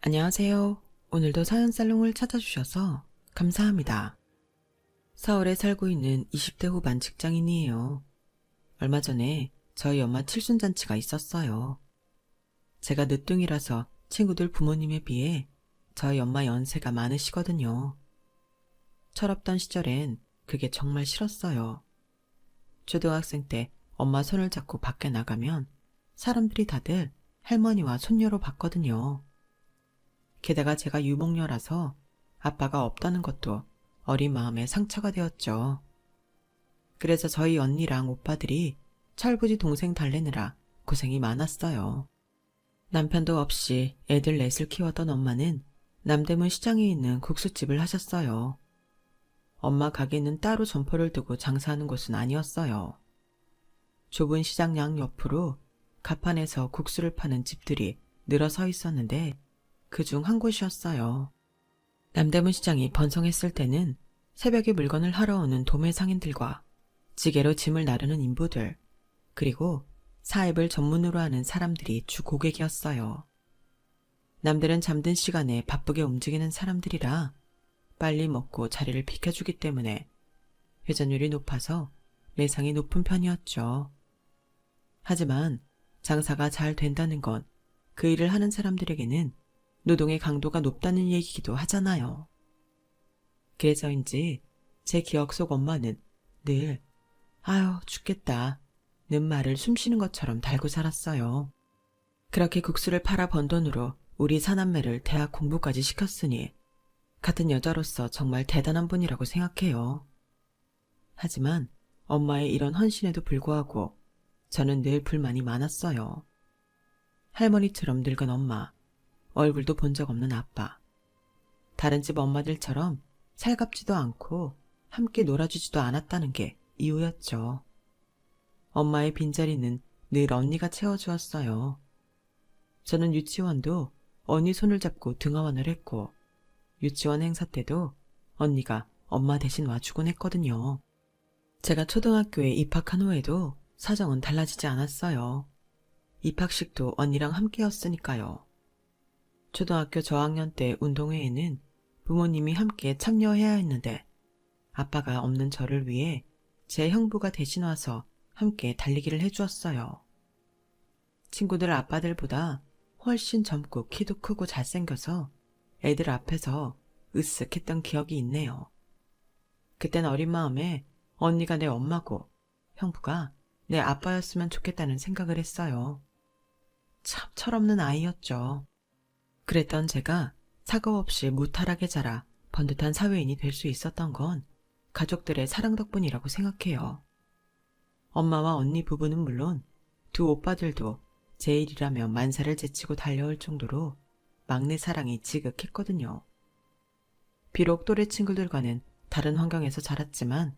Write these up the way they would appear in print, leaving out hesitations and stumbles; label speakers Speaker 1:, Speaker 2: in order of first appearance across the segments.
Speaker 1: 안녕하세요. 오늘도 사연살롱을 찾아주셔서 감사합니다. 서울에 살고 있는 20대 후반 직장인이에요. 얼마 전에 저희 엄마 칠순잔치가 있었어요. 제가 늦둥이라서 친구들 부모님에 비해 저희 엄마 연세가 많으시거든요. 철없던 시절엔 그게 정말 싫었어요. 초등학생 때 엄마 손을 잡고 밖에 나가면 사람들이 다들 할머니와 손녀로 봤거든요. 게다가 제가 유목녀라서 아빠가 없다는 것도 어린 마음에 상처가 되었죠. 그래서 저희 언니랑 오빠들이 철부지 동생 달래느라 고생이 많았어요. 남편도 없이 애들 넷을 키웠던 엄마는 남대문 시장에 있는 국수집을 하셨어요. 엄마 가게는 따로 점포를 두고 장사하는 곳은 아니었어요. 좁은 시장양 옆으로 가판에서 국수를 파는 집들이 늘어서 있었는데 그중 한 곳이었어요. 남대문 시장이 번성했을 때는 새벽에 물건을 하러 오는 도매 상인들과 지게로 짐을 나르는 인부들, 그리고 사입을 전문으로 하는 사람들이 주 고객이었어요. 남들은 잠든 시간에 바쁘게 움직이는 사람들이라 빨리 먹고 자리를 비켜주기 때문에 회전율이 높아서 매상이 높은 편이었죠. 하지만 장사가 잘 된다는 건 그 일을 하는 사람들에게는 노동의 강도가 높다는 얘기기도 하잖아요. 그래서인지 제 기억 속 엄마는 늘 아유 죽겠다 는 말을 숨쉬는 것처럼 달고 살았어요. 그렇게 국수를 팔아 번 돈으로 우리 사남매를 대학 공부까지 시켰으니 같은 여자로서 정말 대단한 분이라고 생각해요. 하지만 엄마의 이런 헌신에도 불구하고 저는 늘 불만이 많았어요. 할머니처럼 늙은 엄마, 얼굴도 본 적 없는 아빠, 다른 집 엄마들처럼 살갑지도 않고 함께 놀아주지도 않았다는 게 이유였죠. 엄마의 빈자리는 늘 언니가 채워주었어요. 저는 유치원도 언니 손을 잡고 등하원을 했고 유치원 행사 때도 언니가 엄마 대신 와주곤 했거든요. 제가 초등학교에 입학한 후에도 사정은 달라지지 않았어요. 입학식도 언니랑 함께였으니까요. 초등학교 저학년 때 운동회에는 부모님이 함께 참여해야 했는데 아빠가 없는 저를 위해 제 형부가 대신 와서 함께 달리기를 해주었어요. 친구들 아빠들보다 훨씬 젊고 키도 크고 잘생겨서 애들 앞에서 으쓱했던 기억이 있네요. 그땐 어린 마음에 언니가 내 엄마고 형부가 내 아빠였으면 좋겠다는 생각을 했어요. 참 철없는 아이였죠. 그랬던 제가 사고 없이 무탈하게 자라 번듯한 사회인이 될 수 있었던 건 가족들의 사랑 덕분이라고 생각해요. 엄마와 언니 부부는 물론 두 오빠들도 제 일이라며 만사를 제치고 달려올 정도로 막내 사랑이 지극했거든요. 비록 또래 친구들과는 다른 환경에서 자랐지만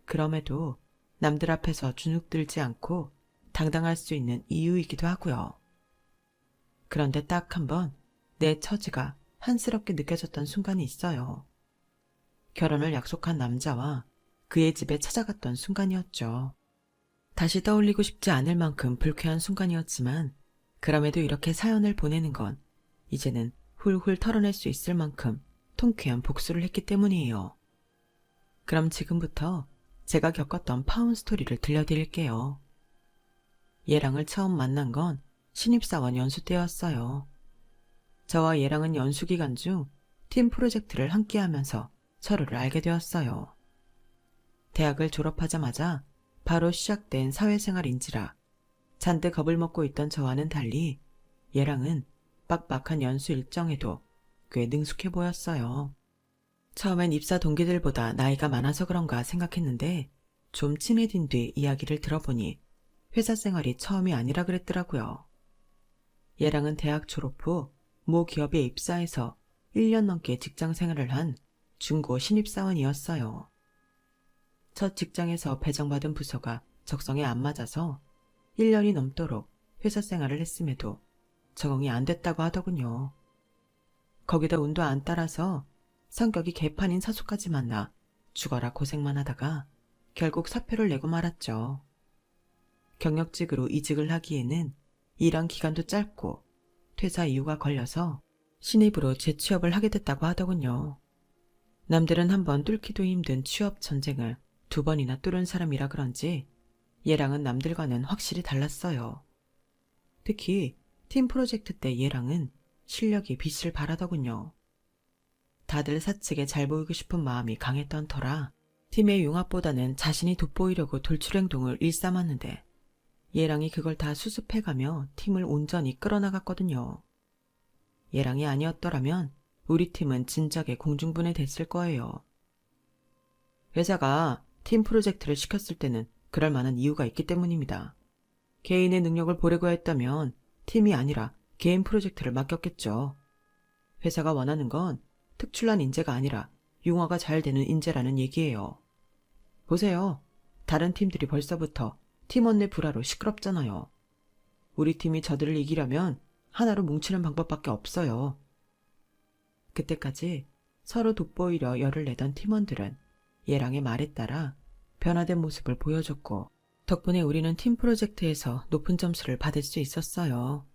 Speaker 1: 그럼에도 남들 앞에서 주눅들지 않고 당당할 수 있는 이유이기도 하고요. 그런데 딱 한 번 내 처지가 한스럽게 느껴졌던 순간이 있어요. 결혼을 약속한 남자와 그의 집에 찾아갔던 순간이었죠. 다시 떠올리고 싶지 않을 만큼 불쾌한 순간이었지만 그럼에도 이렇게 사연을 보내는 건 이제는 훌훌 털어낼 수 있을 만큼 통쾌한 복수를 했기 때문이에요. 그럼 지금부터 제가 겪었던 파운 스토리를 들려드릴게요. 얘랑을 처음 만난 건 신입사원 연수 때였어요. 저와 얘랑은 연수 기간 중 팀 프로젝트를 함께 하면서 서로를 알게 되었어요. 대학을 졸업하자마자 바로 시작된 사회생활인지라 잔뜩 겁을 먹고 있던 저와는 달리 얘랑은 빡빡한 연수 일정에도 꽤 능숙해 보였어요. 처음엔 입사 동기들보다 나이가 많아서 그런가 생각했는데 좀 친해진 뒤 이야기를 들어보니 회사 생활이 처음이 아니라 그랬더라고요. 얘랑은 대학 졸업 후 모 기업에 입사해서 1년 넘게 직장 생활을 한 중고 신입사원이었어요. 첫 직장에서 배정받은 부서가 적성에 안 맞아서 1년이 넘도록 회사 생활을 했음에도 적응이 안 됐다고 하더군요. 거기다 운도 안 따라서 성격이 개판인 사수까지 만나 죽어라 고생만 하다가 결국 사표를 내고 말았죠. 경력직으로 이직을 하기에는 일한 기간도 짧고 퇴사 이유가 걸려서 신입으로 재취업을 하게 됐다고 하더군요. 남들은 한 번 뚫기도 힘든 취업 전쟁을 2번이나 뚫은 사람이라 그런지 얘랑은 남들과는 확실히 달랐어요. 특히 팀 프로젝트 때 얘랑은 실력이 빛을 발하더군요. 다들 사측에 잘 보이고 싶은 마음이 강했던 터라 팀의 융합보다는 자신이 돋보이려고 돌출행동을 일삼았는데 얘랑이 그걸 다 수습해가며 팀을 온전히 끌어나갔거든요. 얘랑이 아니었더라면 우리 팀은 진작에 공중분해됐을 거예요. 회사가 팀 프로젝트를 시켰을 때는 그럴 만한 이유가 있기 때문입니다. 개인의 능력을 보려고 했다면 팀이 아니라 개인 프로젝트를 맡겼겠죠. 회사가 원하는 건 특출난 인재가 아니라 융화가 잘 되는 인재라는 얘기예요. 보세요. 다른 팀들이 벌써부터 팀원 내 불화로 시끄럽잖아요. 우리 팀이 저들을 이기려면 하나로 뭉치는 방법밖에 없어요. 그때까지 서로 돋보이려 열을 내던 팀원들은 얘랑의 말에 따라 변화된 모습을 보여줬고 덕분에 우리는 팀 프로젝트에서 높은 점수를 받을 수 있었어요.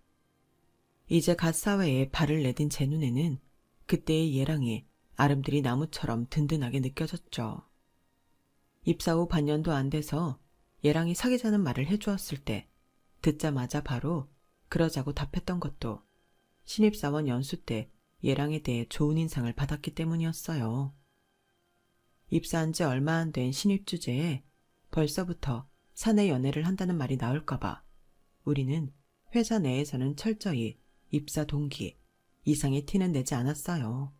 Speaker 1: 이제 갓 사회에 발을 내딘 제 눈에는 그때의 얘랑이 아름드리 나무처럼 든든하게 느껴졌죠. 입사 후 반년도 안 돼서 얘랑이 사귀자는 말을 해주었을 때 듣자마자 바로 그러자고 답했던 것도 신입사원 연수 때 얘랑에 대해 좋은 인상을 받았기 때문이었어요. 입사한 지 얼마 안 된 신입 주제에 벌써부터 사내 연애를 한다는 말이 나올까봐 우리는 회사 내에서는 철저히 입사 동기 이상의 티는 내지 않았어요.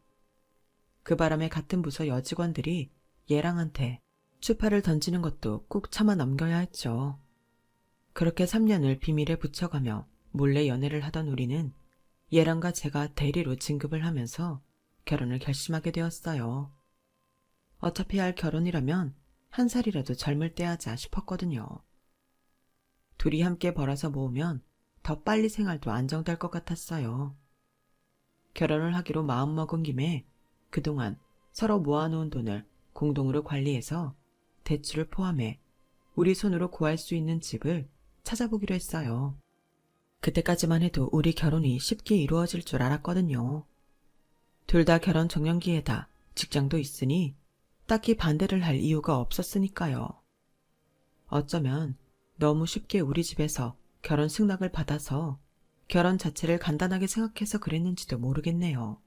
Speaker 1: 그 바람에 같은 부서 여직원들이 얘랑한테 추파를 던지는 것도 꾹 참아 넘겨야 했죠. 그렇게 3년을 비밀에 붙여가며 몰래 연애를 하던 우리는 얘랑과 제가 대리로 진급을 하면서 결혼을 결심하게 되었어요. 어차피 할 결혼이라면 한 살이라도 젊을 때 하자 싶었거든요. 둘이 함께 벌어서 모으면 더 빨리 생활도 안정될 것 같았어요. 결혼을 하기로 마음먹은 김에 그동안 서로 모아놓은 돈을 공동으로 관리해서 대출을 포함해 우리 손으로 구할 수 있는 집을 찾아보기로 했어요. 그때까지만 해도 우리 결혼이 쉽게 이루어질 줄 알았거든요. 둘 다 결혼 정년기에다 직장도 있으니 딱히 반대를 할 이유가 없었으니까요. 어쩌면 너무 쉽게 우리 집에서 결혼 승낙을 받아서 결혼 자체를 간단하게 생각해서 그랬는지도 모르겠네요.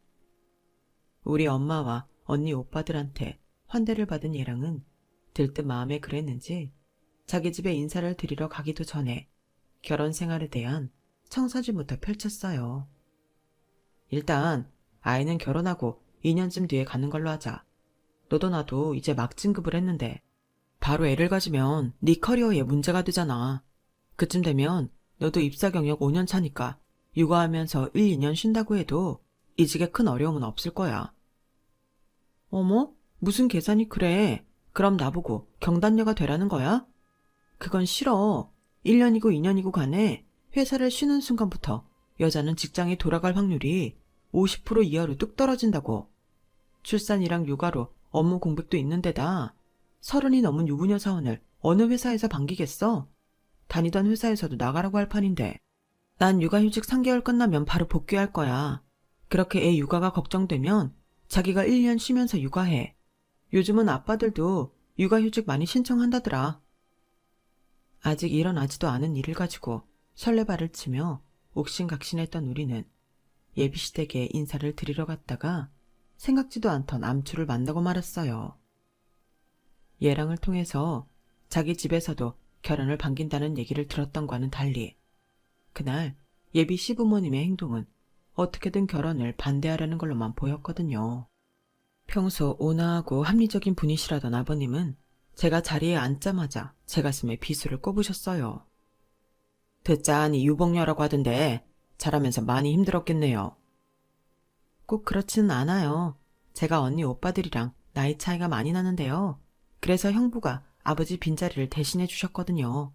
Speaker 1: 우리 엄마와 언니 오빠들한테 환대를 받은 얘랑은 들뜬 마음에 그랬는지 자기 집에 인사를 드리러 가기도 전에 결혼 생활에 대한 청사진부터 펼쳤어요. 일단 아이는 결혼하고 2년쯤 뒤에 갖는 걸로 하자. 너도 나도 이제 막 진급을 했는데 바로 애를 가지면 네 커리어에 문제가 되잖아. 그쯤 되면 너도 입사 경력 5년 차니까 육아하면서 1, 2년 쉰다고 해도 이직에 큰 어려움은 없을 거야. 어머? 무슨 계산이 그래? 그럼 나보고 경단녀가 되라는 거야? 그건 싫어. 1년이고 2년이고 간에 회사를 쉬는 순간부터 여자는 직장에 돌아갈 확률이 50% 이하로 뚝 떨어진다고. 출산이랑 육아로 업무 공백도 있는 데다 30이 넘은 유부녀 사원을 어느 회사에서 반기겠어? 다니던 회사에서도 나가라고 할 판인데. 난 육아휴직 3개월 끝나면 바로 복귀할 거야. 그렇게 애 육아가 걱정되면 자기가 1년 쉬면서 육아해. 요즘은 아빠들도 육아휴직 많이 신청한다더라. 아직 일어나지도 않은 일을 가지고 설레발을 치며 옥신각신했던 우리는 예비시댁에 인사를 드리러 갔다가 생각지도 않던 암추를 만나고 말았어요. 얘랑을 통해서 자기 집에서도 결혼을 반긴다는 얘기를 들었던과는 달리 그날 예비 시부모님의 행동은 어떻게든 결혼을 반대하려는 걸로만 보였거든요. 평소 온화하고 합리적인 분이시라던 아버님은 제가 자리에 앉자마자 제 가슴에 비수를 꼽으셨어요. 듣자하니 유복녀라고 하던데 자라면서 많이 힘들었겠네요. 꼭 그렇지는 않아요. 제가 언니 오빠들이랑 나이 차이가 많이 나는데요. 그래서 형부가 아버지 빈자리를 대신해 주셨거든요.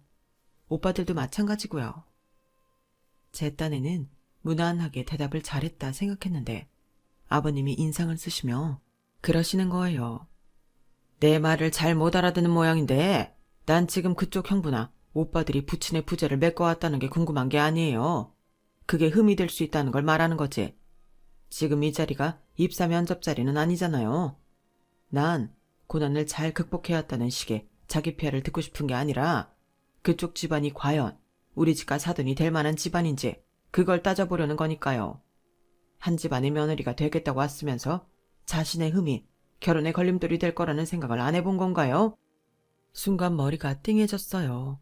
Speaker 1: 오빠들도 마찬가지고요. 제 딴에는 무난하게 대답을 잘했다 생각했는데 아버님이 인상을 쓰시며 그러시는 거예요. 내 말을 잘 못 알아듣는 모양인데 난 지금 그쪽 형부나 오빠들이 부친의 부재를 메꿔왔다는 게 궁금한 게 아니에요. 그게 흠이 될 수 있다는 걸 말하는 거지. 지금 이 자리가 입사 면접 자리는 아니잖아요. 난 고난을 잘 극복해왔다는 식의 자기 피아를 듣고 싶은 게 아니라 그쪽 집안이 과연 우리 집과 사돈이 될 만한 집안인지 그걸 따져보려는 거니까요. 한 집안의 며느리가 되겠다고 왔으면서 자신의 흠이 결혼의 걸림돌이 될 거라는 생각을 안 해본 건가요? 순간 머리가 띵해졌어요.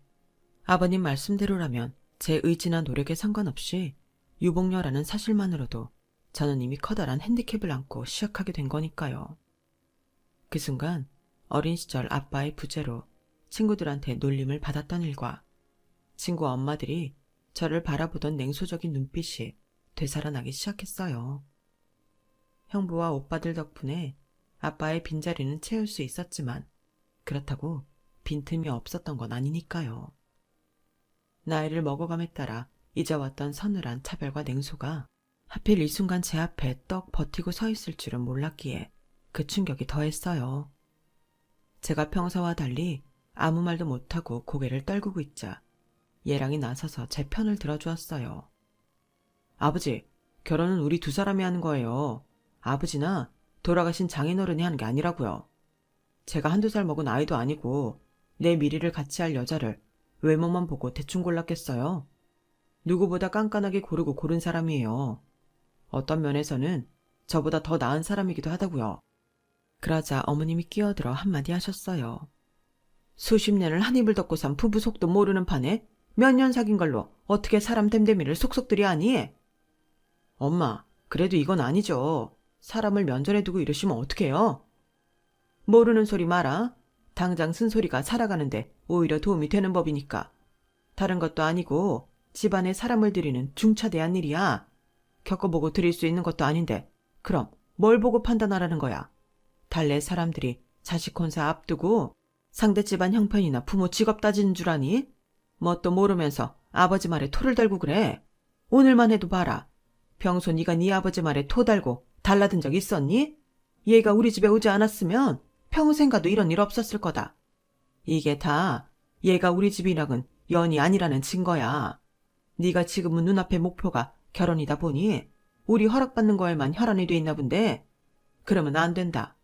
Speaker 1: 아버님 말씀대로라면 제 의지나 노력에 상관없이 유복녀라는 사실만으로도 저는 이미 커다란 핸디캡을 안고 시작하게 된 거니까요. 그 순간 어린 시절 아빠의 부재로 친구들한테 놀림을 받았던 일과 친구 엄마들이 저를 바라보던 냉소적인 눈빛이 되살아나기 시작했어요. 형부와 오빠들 덕분에 아빠의 빈자리는 채울 수 있었지만 그렇다고 빈틈이 없었던 건 아니니까요. 나이를 먹어감에 따라 잊어왔던 서늘한 차별과 냉소가 하필 이 순간 제 앞에 떡 버티고 서 있을 줄은 몰랐기에 그 충격이 더했어요. 제가 평소와 달리 아무 말도 못하고 고개를 떨구고 있자 예랑이 나서서 제 편을 들어주었어요. 아버지, 결혼은 우리 두 사람이 하는 거예요. 아버지나 돌아가신 장인어른이 하는 게 아니라고요. 제가 한두 살 먹은 아이도 아니고 내 미래를 같이 할 여자를 외모만 보고 대충 골랐겠어요. 누구보다 깐깐하게 고르고 고른 사람이에요. 어떤 면에서는 저보다 더 나은 사람이기도 하다고요. 그러자 어머님이 끼어들어 한마디 하셨어요. 수십 년을 한 입을 덮고 산 부부 속도 모르는 판에 몇 년 사귄 걸로 어떻게 사람 됨됨이를 속속들이 하니? 엄마, 그래도 이건 아니죠. 사람을 면전에 두고 이러시면 어떡해요? 모르는 소리 마라. 당장 쓴소리가 살아가는데 오히려 도움이 되는 법이니까. 다른 것도 아니고 집안에 사람을 들이는 중차대한 일이야. 겪어보고 드릴 수 있는 것도 아닌데 그럼 뭘 보고 판단하라는 거야. 달래 사람들이 자식 혼사 앞두고 상대 집안 형편이나 부모 직업 따지는 줄 아니? 뭣도 모르면서 아버지 말에 토를 달고 그래. 오늘만 해도 봐라. 평소 네가 네 아버지 말에 토 달고 달라든 적 있었니? 얘가 우리 집에 오지 않았으면 평생 가도 이런 일 없었을 거다. 이게 다 얘가 우리 집이랑은 연이 아니라는 증거야. 네가 지금은 눈앞의 목표가 결혼이다 보니 우리 허락받는 거에만 혈안이 돼 있나 본데 그러면 안 된다.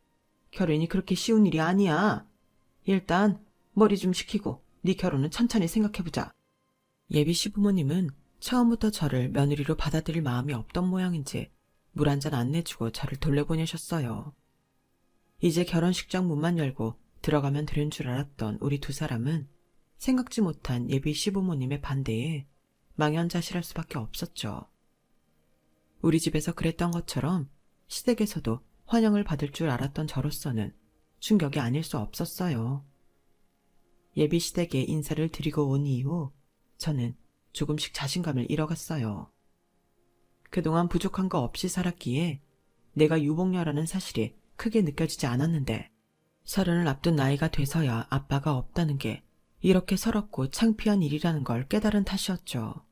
Speaker 1: 결혼이 그렇게 쉬운 일이 아니야. 일단 머리 좀 식히고 네 결혼은 천천히 생각해보자. 예비 시부모님은 처음부터 저를 며느리로 받아들일 마음이 없던 모양인지 물 한 잔 안 내주고 저를 돌려보내셨어요. 이제 결혼식장 문만 열고 들어가면 되는 줄 알았던 우리 두 사람은 생각지 못한 예비 시부모님의 반대에 망연자실할 수밖에 없었죠. 우리 집에서 그랬던 것처럼 시댁에서도 환영을 받을 줄 알았던 저로서는 충격이 아닐 수 없었어요. 예비 시댁에 인사를 드리고 온 이후 저는 조금씩 자신감을 잃어갔어요. 그동안 부족한 거 없이 살았기에 내가 유복녀라는 사실이 크게 느껴지지 않았는데 30을 앞둔 나이가 돼서야 아빠가 없다는 게 이렇게 서럽고 창피한 일이라는 걸 깨달은 탓이었죠.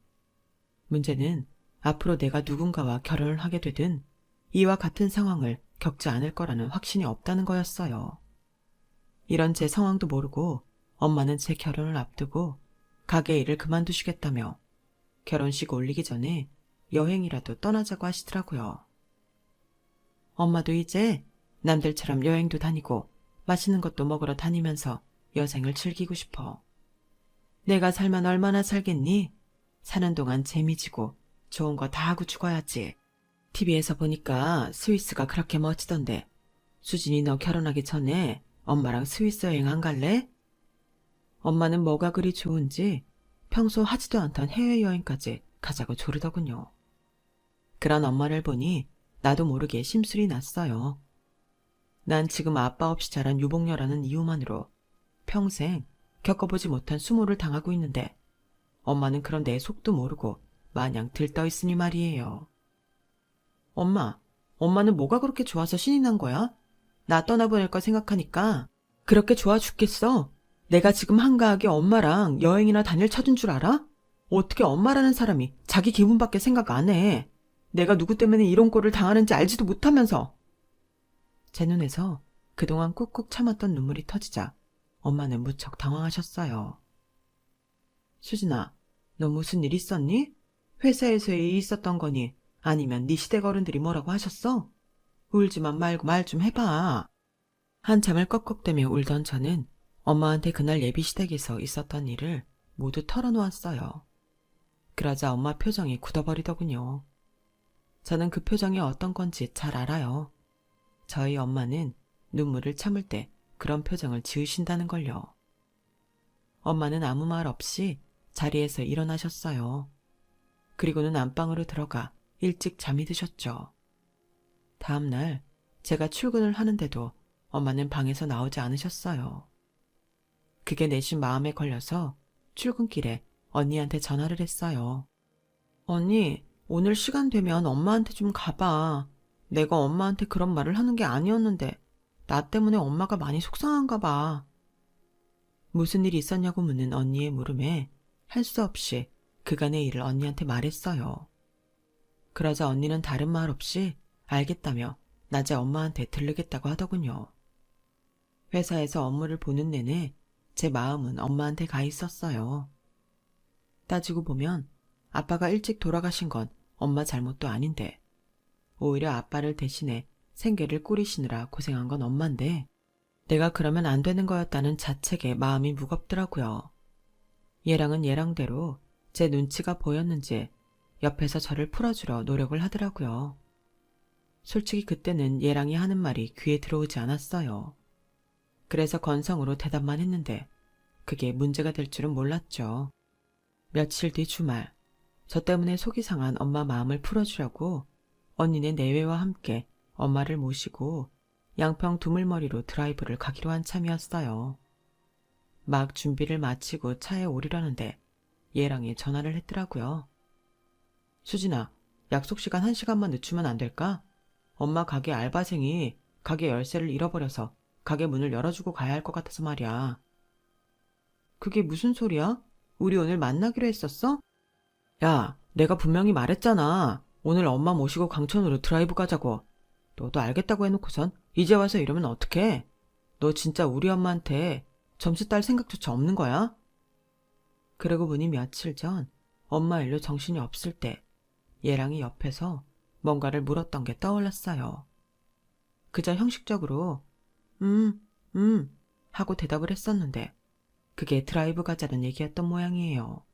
Speaker 1: 문제는 앞으로 내가 누군가와 결혼을 하게 되든 이와 같은 상황을 겪지 않을 거라는 확신이 없다는 거였어요. 이런 제 상황도 모르고 엄마는 제 결혼을 앞두고 가게 일을 그만두시겠다며 결혼식 올리기 전에 여행이라도 떠나자고 하시더라고요. 엄마도 이제 남들처럼 여행도 다니고 맛있는 것도 먹으러 다니면서 여생을 즐기고 싶어. 내가 살면 얼마나 살겠니? 사는 동안 재미지고 좋은 거 다 하고 죽어야지. TV에서 보니까 스위스가 그렇게 멋지던데 수진이 너 결혼하기 전에 엄마랑 스위스 여행 안 갈래? 엄마는 뭐가 그리 좋은지 평소 하지도 않던 해외여행까지 가자고 조르더군요. 그런 엄마를 보니 나도 모르게 심술이 났어요. 난 지금 아빠 없이 자란 유복녀라는 이유만으로 평생 겪어보지 못한 수모를 당하고 있는데 엄마는 그런 내 속도 모르고 마냥 들떠있으니 말이에요. 엄마는 뭐가 그렇게 좋아서 신이 난 거야? 나 떠나보낼 거 생각하니까 그렇게 좋아 죽겠어. 내가 지금 한가하게 엄마랑 여행이나 다닐 처진 줄 알아? 어떻게 엄마라는 사람이 자기 기분밖에 생각 안 해. 내가 누구 때문에 이런 꼴을 당하는지 알지도 못하면서. 제 눈에서 그동안 꾹꾹 참았던 눈물이 터지자 엄마는 무척 당황하셨어요. 수진아, 너 무슨 일 있었니? 회사에서 일이 있었던 거니 아니면 네 시댁 어른들이 뭐라고 하셨어? 울지만 말고 말 좀 해봐. 한참을 꺽꺽대며 울던 저는 엄마한테 그날 예비시댁에서 있었던 일을 모두 털어놓았어요. 그러자 엄마 표정이 굳어버리더군요. 저는 그 표정이 어떤 건지 잘 알아요. 저희 엄마는 눈물을 참을 때 그런 표정을 지으신다는 걸요. 엄마는 아무 말 없이 자리에서 일어나셨어요. 그리고는 안방으로 들어가 일찍 잠이 드셨죠. 다음 날 제가 출근을 하는데도 엄마는 방에서 나오지 않으셨어요. 그게 내심 마음에 걸려서 출근길에 언니한테 전화를 했어요. 언니, 오늘 시간 되면 엄마한테 좀 가봐. 내가 엄마한테 그런 말을 하는 게 아니었는데 나 때문에 엄마가 많이 속상한가 봐. 무슨 일이 있었냐고 묻는 언니의 물음에 할 수 없이 그간의 일을 언니한테 말했어요. 그러자 언니는 다른 말 없이 알겠다며 낮에 엄마한테 들르겠다고 하더군요. 회사에서 업무를 보는 내내 제 마음은 엄마한테 가 있었어요. 따지고 보면 아빠가 일찍 돌아가신 건 엄마 잘못도 아닌데 오히려 아빠를 대신해 생계를 꾸리시느라 고생한 건 엄마인데 내가 그러면 안 되는 거였다는 자책에 마음이 무겁더라고요. 얘랑은 얘랑대로 제 눈치가 보였는지 옆에서 저를 풀어주려 노력을 하더라고요. 솔직히 그때는 얘랑이 하는 말이 귀에 들어오지 않았어요. 그래서 건성으로 대답만 했는데 그게 문제가 될 줄은 몰랐죠. 며칠 뒤 주말, 저 때문에 속이 상한 엄마 마음을 풀어주려고 언니네 내외와 함께 엄마를 모시고 양평 두물머리로 드라이브를 가기로 한 참이었어요. 막 준비를 마치고 차에 오르려는데 얘랑이 전화를 했더라고요. 수진아, 약속 시간 1시간만 늦추면 안 될까? 엄마 가게 알바생이 가게 열쇠를 잃어버려서 가게 문을 열어주고 가야 할 것 같아서 말이야. 그게 무슨 소리야? 우리 오늘 만나기로 했었어? 야, 내가 분명히 말했잖아. 오늘 엄마 모시고 강촌으로 드라이브 가자고. 너도 알겠다고 해놓고선 이제 와서 이러면 어떡해? 너 진짜 우리 엄마한테 점수 딸 생각조차 없는 거야? 그러고 보니 며칠 전 엄마 일로 정신이 없을 때 얘랑이 옆에서 뭔가를 물었던 게 떠올랐어요. 그저 형식적으로 하고 대답을 했었는데 그게 드라이브 가자는 얘기였던 모양이에요.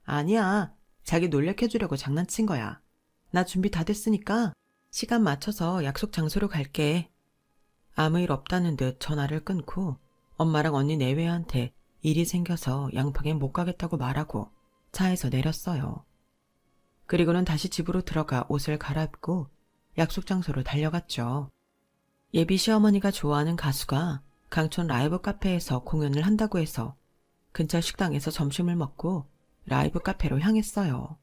Speaker 1: 아니야, 자기 놀래켜주려고 장난친 거야. 나 준비 다 됐으니까 시간 맞춰서 약속 장소로 갈게. 아무 일 없다는 듯 전화를 끊고 엄마랑 언니 내외한테 일이 생겨서 양평에 못 가겠다고 말하고 차에서 내렸어요. 그리고는 다시 집으로 들어가 옷을 갈아입고 약속 장소로 달려갔죠. 예비 시어머니가 좋아하는 가수가 강촌 라이브 카페에서 공연을 한다고 해서 근처 식당에서 점심을 먹고 라이브 카페로 향했어요.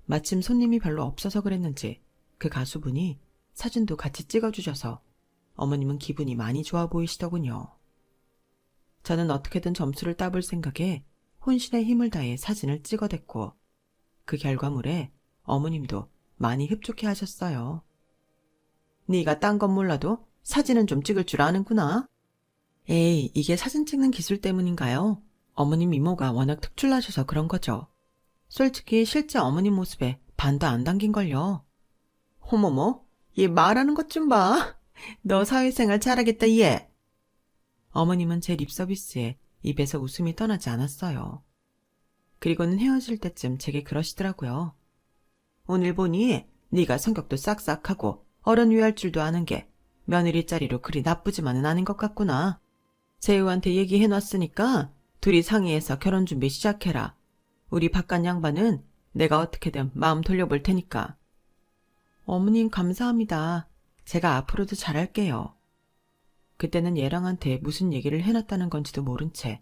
Speaker 1: 마침 손님이 별로 없어서 그랬는지 그 가수분이 사진도 같이 찍어주셔서 어머님은 기분이 많이 좋아 보이시더군요. 저는 어떻게든 점수를 따볼 생각에 혼신의 힘을 다해 사진을 찍어댔고 그 결과물에 어머님도 많이 흡족해 하셨어요. 네가 딴 건 몰라도 사진은 좀 찍을 줄 아는구나. 에이, 이게 사진 찍는 기술 때문인가요? 어머님 이모가 워낙 특출나셔서 그런 거죠. 솔직히 실제 어머님 모습에 반도 안 담긴걸요. 어머머, 얘 말하는 것 좀 봐. 너 사회생활 잘하겠다, 얘. 어머님은 제 립서비스에 입에서 웃음이 떠나지 않았어요. 그리고는 헤어질 때쯤 제게 그러시더라고요. 오늘 보니 네가 성격도 싹싹하고 어른 위할 줄도 아는 게 며느리 자리로 그리 나쁘지만은 않은 것 같구나. 재우한테 얘기해놨으니까 둘이 상의해서 결혼 준비 시작해라. 우리 바깥 양반은 내가 어떻게든 마음 돌려볼 테니까. 어머님 감사합니다. 제가 앞으로도 잘할게요. 그때는 얘랑한테 무슨 얘기를 해놨다는 건지도 모른 채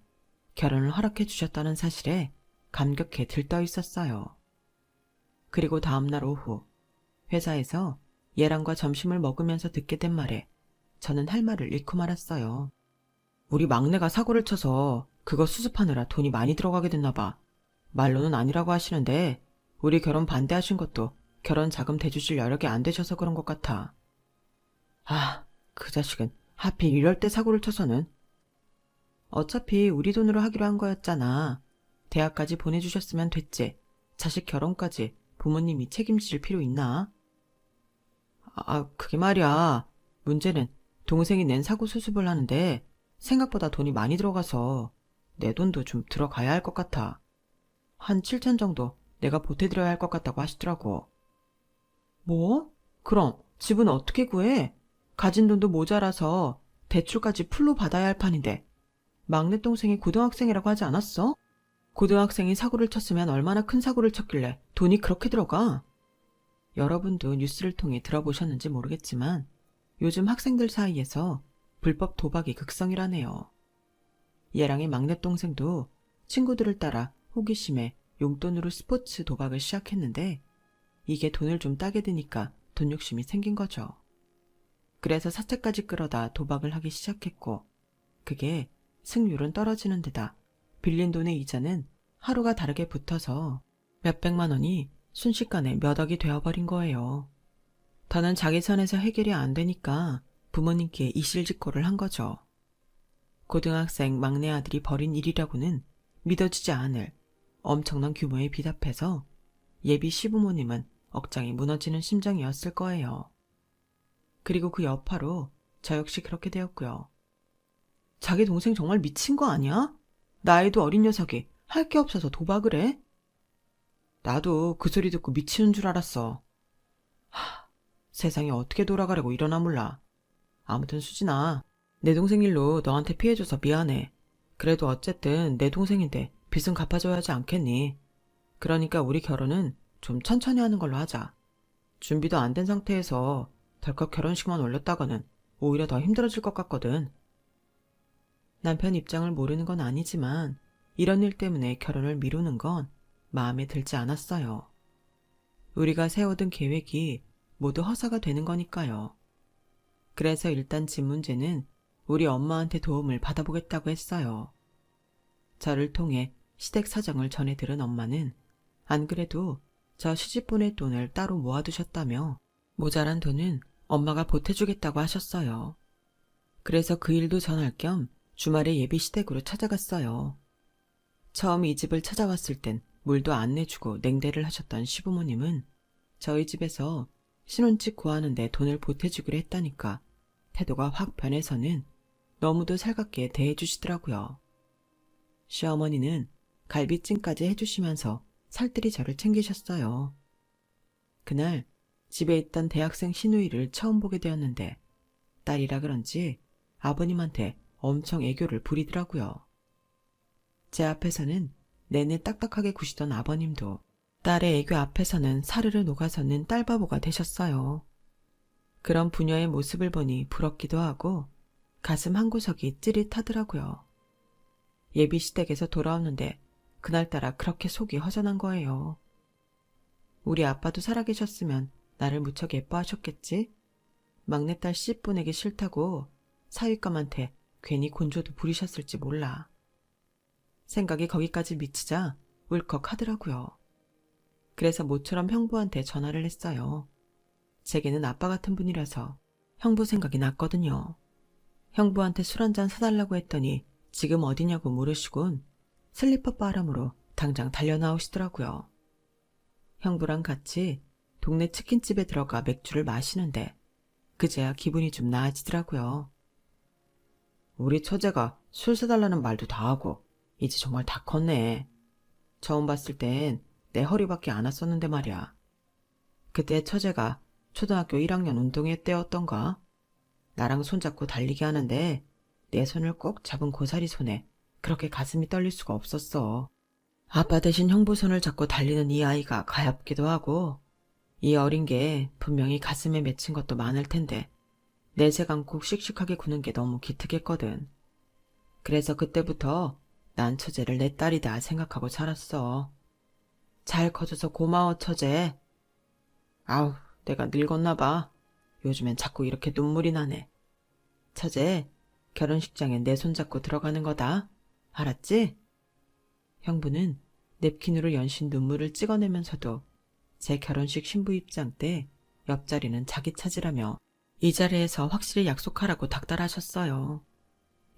Speaker 1: 결혼을 허락해 주셨다는 사실에 감격해 들떠 있었어요. 그리고 다음날 오후 회사에서 얘랑과 점심을 먹으면서 듣게 된 말에 저는 할 말을 잃고 말았어요. 우리 막내가 사고를 쳐서 그거 수습하느라 돈이 많이 들어가게 됐나 봐. 말로는 아니라고 하시는데 우리 결혼 반대하신 것도 결혼 자금 대주실 여력이 안 되셔서 그런 것 같아. 아, 그 자식은 하필 이럴 때 사고를 쳐서는. 어차피 우리 돈으로 하기로 한 거였잖아. 대학까지 보내주셨으면 됐지. 자식 결혼까지 부모님이 책임질 필요 있나? 그게 말이야. 문제는 동생이 낸 사고 수습을 하는데 생각보다 돈이 많이 들어가서 내 돈도 좀 들어가야 할 것 같아. 한 7천 정도 내가 보태드려야 할 것 같다고 하시더라고. 뭐? 그럼 집은 어떻게 구해? 가진 돈도 모자라서 대출까지 풀로 받아야 할 판인데 막내 동생이 고등학생이라고 하지 않았어? 고등학생이 사고를 쳤으면 얼마나 큰 사고를 쳤길래 돈이 그렇게 들어가? 여러분도 뉴스를 통해 들어보셨는지 모르겠지만 요즘 학생들 사이에서 불법 도박이 극성이라네요. 얘랑의 막내 동생도 친구들을 따라 호기심에 용돈으로 스포츠 도박을 시작했는데 이게 돈을 좀 따게 되니까 돈 욕심이 생긴 거죠. 그래서 사채까지 끌어다 도박을 하기 시작했고 그게 승률은 떨어지는 데다 빌린 돈의 이자는 하루가 다르게 붙어서 몇백만 원이 순식간에 몇 억이 되어버린 거예요. 더는 자기 선에서 해결이 안 되니까 부모님께 이실직고를 한 거죠. 고등학생 막내 아들이 벌인 일이라고는 믿어지지 않을 엄청난 규모의 빚 앞에서 예비 시부모님은 억장이 무너지는 심정이었을 거예요. 그리고 그 여파로 저 역시 그렇게 되었고요. 자기 동생 정말 미친 거 아니야? 나이도 어린 녀석이 할 게 없어서 도박을 해? 나도 그 소리 듣고 미치는 줄 알았어. 세상이 어떻게 돌아가려고 이러나 몰라. 아무튼 수진아, 내 동생 일로 너한테 피해줘서 미안해. 그래도 어쨌든 내 동생인데 빚은 갚아줘야 하지 않겠니? 그러니까 우리 결혼은 좀 천천히 하는 걸로 하자. 준비도 안 된 상태에서 덜컥 결혼식만 올렸다가는 오히려 더 힘들어질 것 같거든. 남편 입장을 모르는 건 아니지만 이런 일 때문에 결혼을 미루는 건 마음에 들지 않았어요. 우리가 세워둔 계획이 모두 허사가 되는 거니까요. 그래서 일단 집 문제는 우리 엄마한테 도움을 받아보겠다고 했어요. 저를 통해 시댁 사정을 전해 들은 엄마는 안 그래도 저 시집 보낼 돈을 따로 모아두셨다며 모자란 돈은 엄마가 보태주겠다고 하셨어요. 그래서 그 일도 전할 겸 주말에 예비 시댁으로 찾아갔어요. 처음 이 집을 찾아왔을 땐 물도 안 내주고 냉대를 하셨던 시부모님은 저희 집에서 신혼집 구하는데 돈을 보태주기로 했다니까 태도가 확 변해서는 너무도 살갑게 대해주시더라고요. 시어머니는 갈비찜까지 해주시면서 살뜰히 저를 챙기셨어요. 그날 집에 있던 대학생 시누이를 처음 보게 되었는데 딸이라 그런지 아버님한테 엄청 애교를 부리더라고요. 제 앞에서는 내내 딱딱하게 구시던 아버님도 딸의 애교 앞에서는 사르르 녹아서는 딸바보가 되셨어요. 그런 부녀의 모습을 보니 부럽기도 하고 가슴 한구석이 찌릿하더라고요. 예비 시댁에서 돌아오는데 그날따라 그렇게 속이 허전한 거예요. 우리 아빠도 살아계셨으면 나를 무척 예뻐하셨겠지? 막내딸 씨 보내기 싫다고 사윗감한테 괜히 곤조도 부리셨을지 몰라. 생각이 거기까지 미치자 울컥 하더라고요. 그래서 모처럼 형부한테 전화를 했어요. 제게는 아빠 같은 분이라서 형부 생각이 났거든요. 형부한테 술 한잔 사달라고 했더니 지금 어디냐고 물으시곤 슬리퍼 바람으로 당장 달려나오시더라고요. 형부랑 같이 동네 치킨집에 들어가 맥주를 마시는데 그제야 기분이 좀 나아지더라고요. 우리 처제가 술 사달라는 말도 다 하고 이제 정말 다 컸네. 처음 봤을 땐 내 허리밖에 안 왔었는데 말이야. 그때 처제가 초등학교 1학년 운동회 때였던가? 나랑 손잡고 달리기 하는데 내 손을 꼭 잡은 고사리 손에 그렇게 가슴이 떨릴 수가 없었어. 아빠 대신 형부 손을 잡고 달리는 이 아이가 가엾기도 하고 이 어린 게 분명히 가슴에 맺힌 것도 많을 텐데 내색 않고 씩씩하게 구는 게 너무 기특했거든. 그래서 그때부터 난 처제를 내 딸이다 생각하고 살았어. 잘 커져서 고마워 처제. 아우 내가 늙었나 봐. 요즘엔 자꾸 이렇게 눈물이 나네. 처제 결혼식장에 내 손잡고 들어가는 거다. 알았지? 형부는 냅킨으로 연신 눈물을 찍어내면서도 제 결혼식 신부 입장 때 옆자리는 자기 차지라며 이 자리에서 확실히 약속하라고 닥달하셨어요.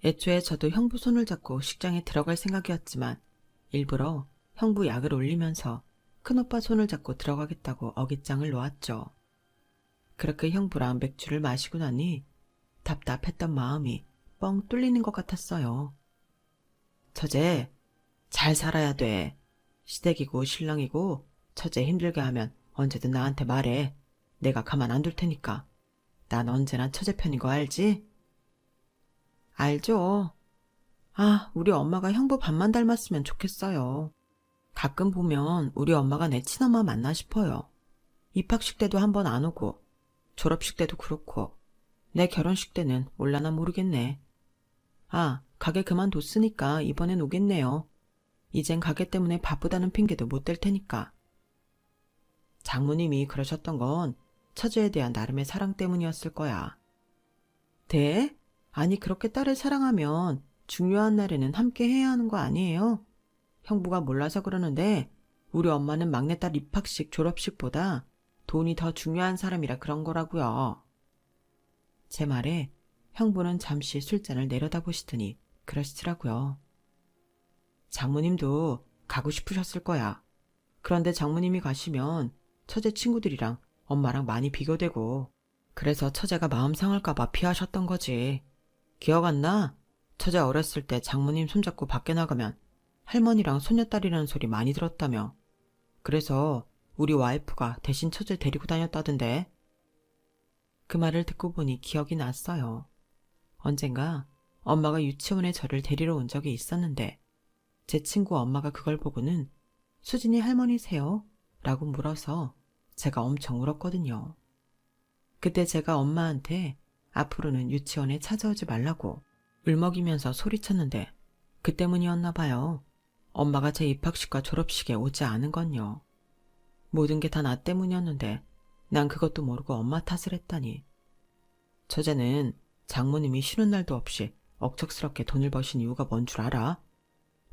Speaker 1: 애초에 저도 형부 손을 잡고 식장에 들어갈 생각이었지만 일부러 형부 약을 올리면서 큰오빠 손을 잡고 들어가겠다고 어깃장을 놓았죠. 그렇게 형부랑 맥주를 마시고 나니 답답했던 마음이 뻥 뚫리는 것 같았어요. 처제, 잘 살아야 돼. 시댁이고 신랑이고 처제 힘들게 하면 언제든 나한테 말해. 내가 가만 안 둘 테니까. 난 언제나 처제 편인 거 알지? 알죠. 아, 우리 엄마가 형부 반만 닮았으면 좋겠어요. 가끔 보면 우리 엄마가 내 친엄마 맞나 싶어요. 입학식 때도 한 번 안 오고 졸업식 때도 그렇고 내 결혼식 때는 올라나 모르겠네. 아, 가게 그만뒀으니까 이번엔 오겠네요. 이젠 가게 때문에 바쁘다는 핑계도 못 댈 테니까. 장모님이 그러셨던 건 처제에 대한 나름의 사랑 때문이었을 거야. 네? 아니 그렇게 딸을 사랑하면 중요한 날에는 함께 해야 하는 거 아니에요? 형부가 몰라서 그러는데 우리 엄마는 막내딸 입학식 졸업식보다 돈이 더 중요한 사람이라 그런 거라고요. 제 말에 형부는 잠시 술잔을 내려다보시더니 그러시더라고요. 장모님도 가고 싶으셨을 거야. 그런데 장모님이 가시면 처제 친구들이랑 엄마랑 많이 비교되고 그래서 처제가 마음 상할까봐 피하셨던 거지. 기억 안 나? 처제 어렸을 때 장모님 손잡고 밖에 나가면 할머니랑 손녀딸이라는 소리 많이 들었다며. 그래서 우리 와이프가 대신 처제 데리고 다녔다던데. 그 말을 듣고 보니 기억이 났어요. 언젠가 엄마가 유치원에 저를 데리러 온 적이 있었는데 제 친구 엄마가 그걸 보고는 수진이 할머니세요? 라고 물어서 제가 엄청 울었거든요. 그때 제가 엄마한테 앞으로는 유치원에 찾아오지 말라고 울먹이면서 소리쳤는데 그 때문이었나 봐요. 엄마가 제 입학식과 졸업식에 오지 않은 건요. 모든 게 다 나 때문이었는데 난 그것도 모르고 엄마 탓을 했다니. 처제는 장모님이 쉬는 날도 없이 억척스럽게 돈을 버신 이유가 뭔 줄 알아?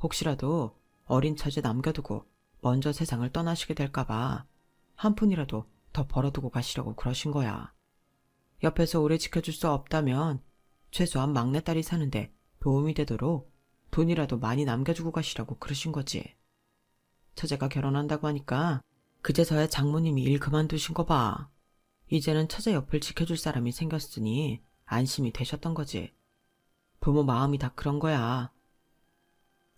Speaker 1: 혹시라도 어린 처제 남겨두고 먼저 세상을 떠나시게 될까봐 한 푼이라도 더 벌어두고 가시려고 그러신 거야. 옆에서 오래 지켜줄 수 없다면 최소한 막내딸이 사는데 도움이 되도록 돈이라도 많이 남겨주고 가시라고 그러신 거지. 처제가 결혼한다고 하니까 그제서야 장모님이 일 그만두신 거 봐. 이제는 처제 옆을 지켜줄 사람이 생겼으니 안심이 되셨던 거지. 부모 마음이 다 그런 거야.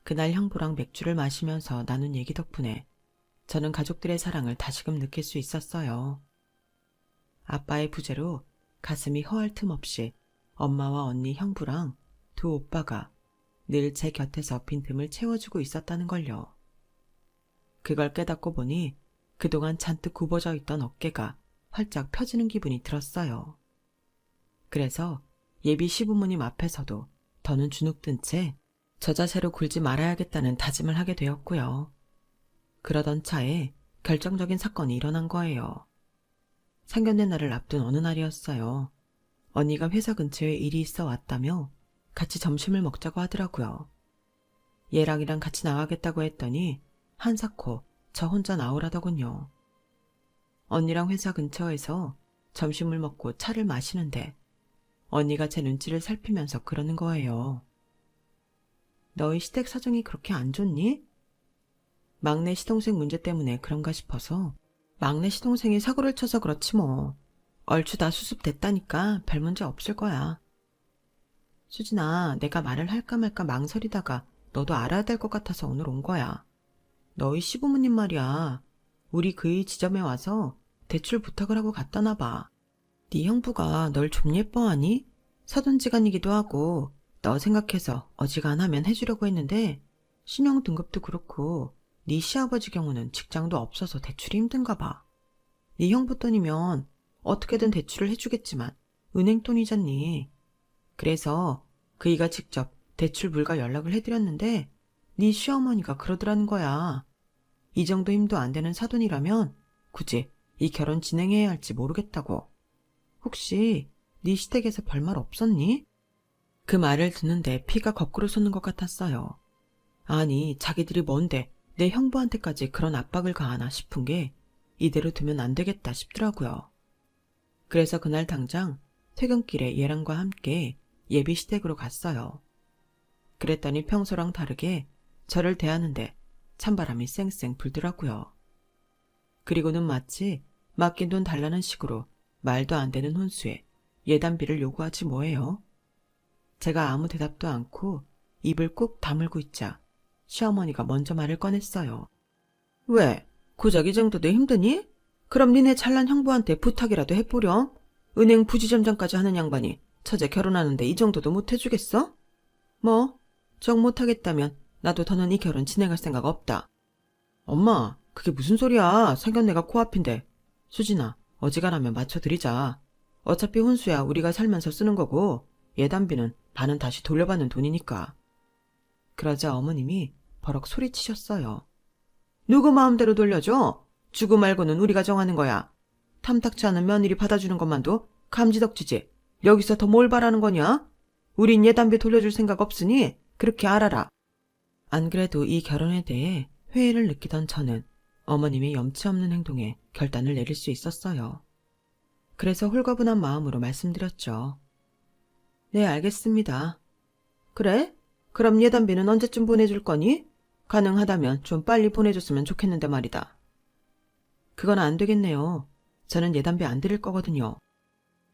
Speaker 1: 그날 형부랑 맥주를 마시면서 나눈 얘기 덕분에 저는 가족들의 사랑을 다시금 느낄 수 있었어요. 아빠의 부재로 가슴이 허할 틈 없이 엄마와 언니 형부랑 두 오빠가 늘 제 곁에서 빈틈을 채워주고 있었다는 걸요. 그걸 깨닫고 보니 그동안 잔뜩 굽어져 있던 어깨가 활짝 펴지는 기분이 들었어요. 그래서 예비 시부모님 앞에서도 더는 주눅든 채 저 자세로 굴지 말아야겠다는 다짐을 하게 되었고요. 그러던 차에 결정적인 사건이 일어난 거예요. 상견례 날을 앞둔 어느 날이었어요. 언니가 회사 근처에 일이 있어 왔다며 같이 점심을 먹자고 하더라고요. 얘랑이랑 같이 나가겠다고 했더니 한사코 저 혼자 나오라더군요. 언니랑 회사 근처에서 점심을 먹고 차를 마시는데 언니가 제 눈치를 살피면서 그러는 거예요. 너희 시댁 사정이 그렇게 안 좋니? 막내 시동생 문제 때문에 그런가 싶어서. 막내 시동생이 사고를 쳐서 그렇지 뭐. 얼추 다 수습됐다니까 별 문제 없을 거야. 수진아, 내가 말을 할까 말까 망설이다가 너도 알아야 될 것 같아서 오늘 온 거야. 너희 시부모님 말이야. 우리 그의 지점에 와서 대출 부탁을 하고 갔다나 봐. 네 형부가 널 좀 예뻐하니? 사돈지간이기도 하고 너 생각해서 어지간하면 해주려고 했는데 신용 등급도 그렇고 네 시아버지 경우는 직장도 없어서 대출이 힘든가 봐. 네 형부 돈이면 어떻게든 대출을 해주겠지만 은행 돈이잖니. 그래서 그이가 직접 대출 불가 연락을 해드렸는데 네 시어머니가 그러더라는 거야. 이 정도 힘도 안 되는 사돈이라면 굳이 이 결혼 진행해야 할지 모르겠다고. 혹시 네 시댁에서 별말 없었니? 그 말을 듣는데 피가 거꾸로 솟는 것 같았어요. 아니, 자기들이 뭔데 내 형부한테까지 그런 압박을 가하나 싶은 게 이대로 두면 안 되겠다 싶더라고요. 그래서 그날 당장 퇴근길에 얘랑과 함께 예비 시댁으로 갔어요. 그랬더니 평소랑 다르게 저를 대하는데 찬바람이 쌩쌩 불더라고요. 그리고는 마치 맡긴 돈 달라는 식으로 말도 안 되는 혼수에 예단비를 요구하지 뭐예요. 제가 아무 대답도 않고 입을 꾹 다물고 있자 시어머니가 먼저 말을 꺼냈어요. 왜? 고작 이 정도도 힘드니? 그럼 니네 잘난 형부한테 부탁이라도 해보렴. 은행 부지점장까지 하는 양반이 처제 결혼하는데 이 정도도 못 해주겠어? 뭐, 정 못하겠다면 나도 더는 이 결혼 진행할 생각 없다. 엄마, 그게 무슨 소리야. 상견례가 코앞인데. 수진아, 어지간하면 맞춰드리자. 어차피 혼수야 우리가 살면서 쓰는 거고 예단비는 반은 다시 돌려받는 돈이니까. 그러자 어머님이 버럭 소리치셨어요. 누구 마음대로 돌려줘? 주고 말고는 우리가 정하는 거야. 탐탁치 않은 며느리 받아주는 것만도 감지덕지지. 여기서 더 뭘 바라는 거냐? 우린 예단비 돌려줄 생각 없으니 그렇게 알아라. 안 그래도 이 결혼에 대해 회의를 느끼던 저는 어머님의 염치 없는 행동에 결단을 내릴 수 있었어요. 그래서 홀가분한 마음으로 말씀드렸죠. 네, 알겠습니다. 그래? 그럼 예단비는 언제쯤 보내줄 거니? 가능하다면 좀 빨리 보내줬으면 좋겠는데 말이다. 그건 안 되겠네요. 저는 예단비 안 드릴 거거든요.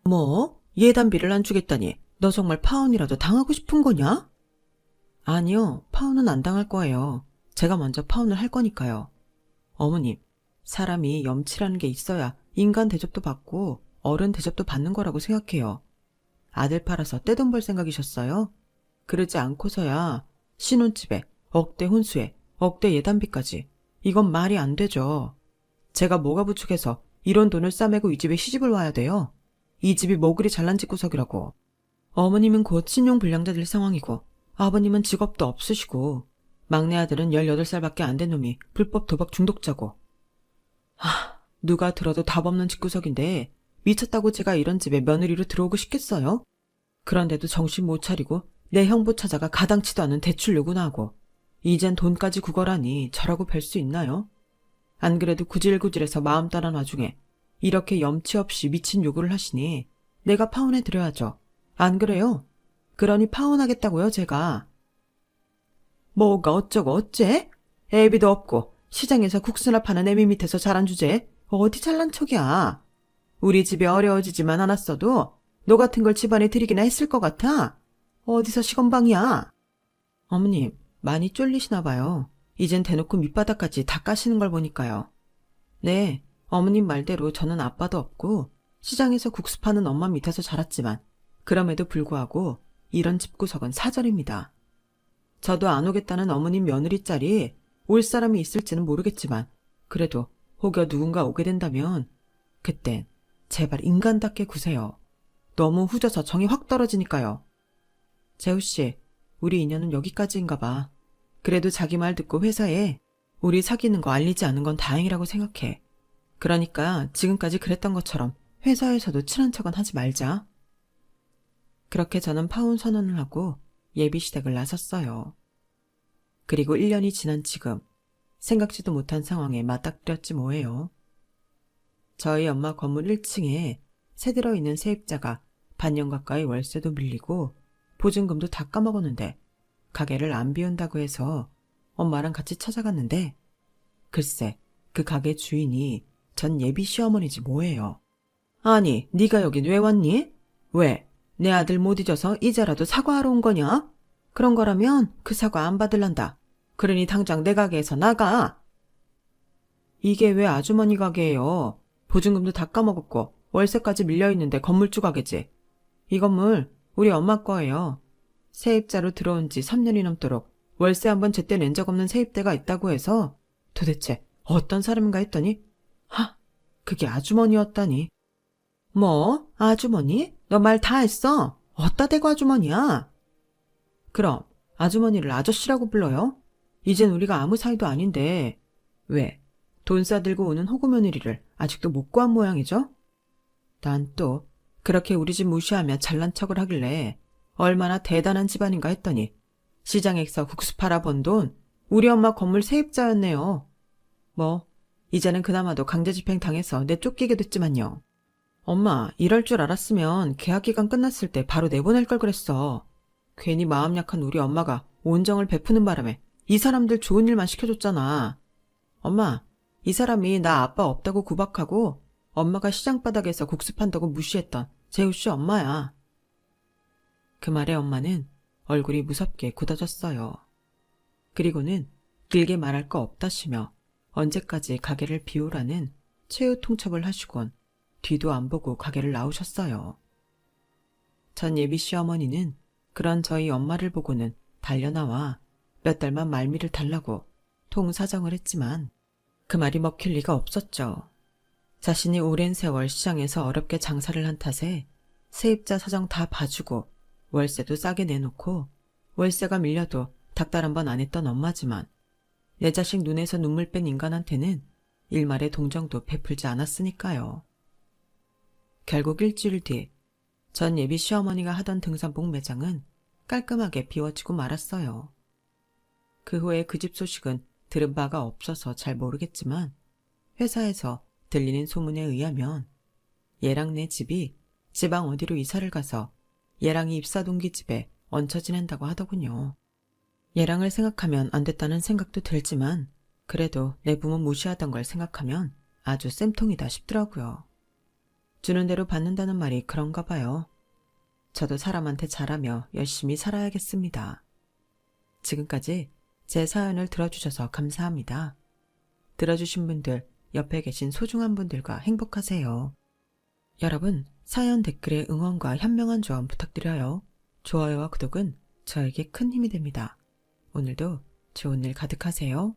Speaker 1: 뭐? 예단비를 안 주겠다니 너 정말 파혼이라도 당하고 싶은 거냐? 아니요, 파혼은 안 당할 거예요. 제가 먼저 파혼을 할 거니까요. 어머님, 사람이 염치라는 게 있어야 인간 대접도 받고 어른 대접도 받는 거라고 생각해요. 아들 팔아서 떼돈 벌 생각이셨어요? 그러지 않고서야 신혼집에 억대 혼수에 억대 예단비까지. 이건 말이 안 되죠. 제가 뭐가 부축해서 이런 돈을 싸매고 이 집에 시집을 와야 돼요. 이 집이 뭐 그리 잘난 집구석이라고. 어머님은 곧 신용불량자 될 상황이고 아버님은 직업도 없으시고 막내 아들은 18살밖에 안 된 놈이 불법 도박 중독자고. 누가 들어도 답 없는 집구석인데 미쳤다고 제가 이런 집에 며느리로 들어오고 싶겠어요? 그런데도 정신 못 차리고 내 형부 찾아가 가당치도 않은 대출 요구나 하고 이젠 돈까지 구걸하니 저라고 뵐 수 있나요? 안 그래도 구질구질해서 마음 떠난 와중에 이렇게 염치 없이 미친 요구를 하시니 내가 파혼해드려야죠. 안 그래요? 그러니 파혼하겠다고요, 제가. 뭐가 어쩌고 어째? 애비도 없고 시장에서 국수나 파는 애미 밑에서 자란 주제에 어디 잘난 척이야. 우리 집이 어려워지지만 않았어도 너 같은 걸 집안에 들이기나 했을 것 같아. 어디서 시건방이야. 어머님, 많이 쫄리시나 봐요. 이젠 대놓고 밑바닥까지 다 까시는 걸 보니까요. 네, 어머님 말대로 저는 아빠도 없고 시장에서 국수 파는 엄마 밑에서 자랐지만 그럼에도 불구하고 이런 집구석은 사절입니다. 저도 안 오겠다는 어머님 며느리 짤이 올 사람이 있을지는 모르겠지만 그래도 혹여 누군가 오게 된다면 그땐 제발 인간답게 구세요. 너무 후져서 정이 확 떨어지니까요. 재우씨, 우리 인연은 여기까지인가 봐. 그래도 자기 말 듣고 회사에 우리 사귀는 거 알리지 않은 건 다행이라고 생각해. 그러니까 지금까지 그랬던 것처럼 회사에서도 친한 척은 하지 말자. 그렇게 저는 파혼 선언을 하고 예비시댁을 나섰어요. 그리고 1년이 지난 지금 생각지도 못한 상황에 맞닥뜨렸지 뭐예요. 저희 엄마 건물 1층에 새 들어있는 세입자가 반년 가까이 월세도 밀리고 보증금도 다 까먹었는데 가게를 안 비운다고 해서 엄마랑 같이 찾아갔는데 글쎄 그 가게 주인이 전 예비 시어머니지 뭐예요. 아니 네가 여긴 왜 왔니? 왜? 내 아들 못 잊어서 이제라도 사과하러 온 거냐? 그런 거라면 그 사과 안 받을란다. 그러니 당장 내 가게에서 나가. 이게 왜 아주머니 가게예요? 보증금도 다 까먹었고 월세까지 밀려있는데 건물주 가게지. 이 건물 우리 엄마 거예요. 세입자로 들어온 지 3년이 넘도록 월세 한번 제때 낸 적 없는 세입대가 있다고 해서 도대체 어떤 사람인가 했더니 그게 아주머니였다니. 뭐? 아주머니? 너 말 다 했어? 어따 대고 아주머니야? 그럼 아주머니를 아저씨라고 불러요? 이젠 우리가 아무 사이도 아닌데 왜? 돈 싸들고 오는 호구 며느리를 아직도 못 구한 모양이죠? 난 또 그렇게 우리 집 무시하며 잘난 척을 하길래 얼마나 대단한 집안인가 했더니 시장에서 국수 팔아 번 돈 우리 엄마 건물 세입자였네요. 뭐 이제는 그나마도 강제집행 당해서 내쫓기게 됐지만요. 엄마 이럴 줄 알았으면 계약기간 끝났을 때 바로 내보낼 걸 그랬어. 괜히 마음 약한 우리 엄마가 온정을 베푸는 바람에 이 사람들 좋은 일만 시켜줬잖아. 엄마 이 사람이 나 아빠 없다고 구박하고 엄마가 시장 바닥에서 국수 판다고 무시했던 재우씨 엄마야. 그 말에 엄마는 얼굴이 무섭게 굳어졌어요. 그리고는 길게 말할 거 없다시며 언제까지 가게를 비우라는 최후 통첩을 하시곤 뒤도 안 보고 가게를 나오셨어요. 전 예비 시어머니는 그런 저희 엄마를 보고는 달려나와 몇 달만 말미를 달라고 통사정을 했지만 그 말이 먹힐 리가 없었죠. 자신이 오랜 세월 시장에서 어렵게 장사를 한 탓에 세입자 사정 다 봐주고 월세도 싸게 내놓고 월세가 밀려도 닥달 한 번 안 했던 엄마지만 내 자식 눈에서 눈물 뺀 인간한테는 일말의 동정도 베풀지 않았으니까요. 결국 일주일 뒤 전 예비 시어머니가 하던 등산복 매장은 깔끔하게 비워지고 말았어요. 그 후에 그 집 소식은 들은 바가 없어서 잘 모르겠지만 회사에서 들리는 소문에 의하면 얘랑네 집이 지방 어디로 이사를 가서 얘랑이 입사 동기 집에 얹혀 지낸다고 하더군요. 얘랑을 생각하면 안 됐다는 생각도 들지만 그래도 내 부모 무시하던 걸 생각하면 아주 쌤통이다 싶더라고요. 주는 대로 받는다는 말이 그런가 봐요. 저도 사람한테 잘하며 열심히 살아야겠습니다. 지금까지 제 사연을 들어주셔서 감사합니다. 들어주신 분들, 옆에 계신 소중한 분들과 행복하세요. 여러분, 사연 댓글에 응원과 현명한 조언 부탁드려요. 좋아요와 구독은 저에게 큰 힘이 됩니다. 오늘도 좋은 일 가득하세요.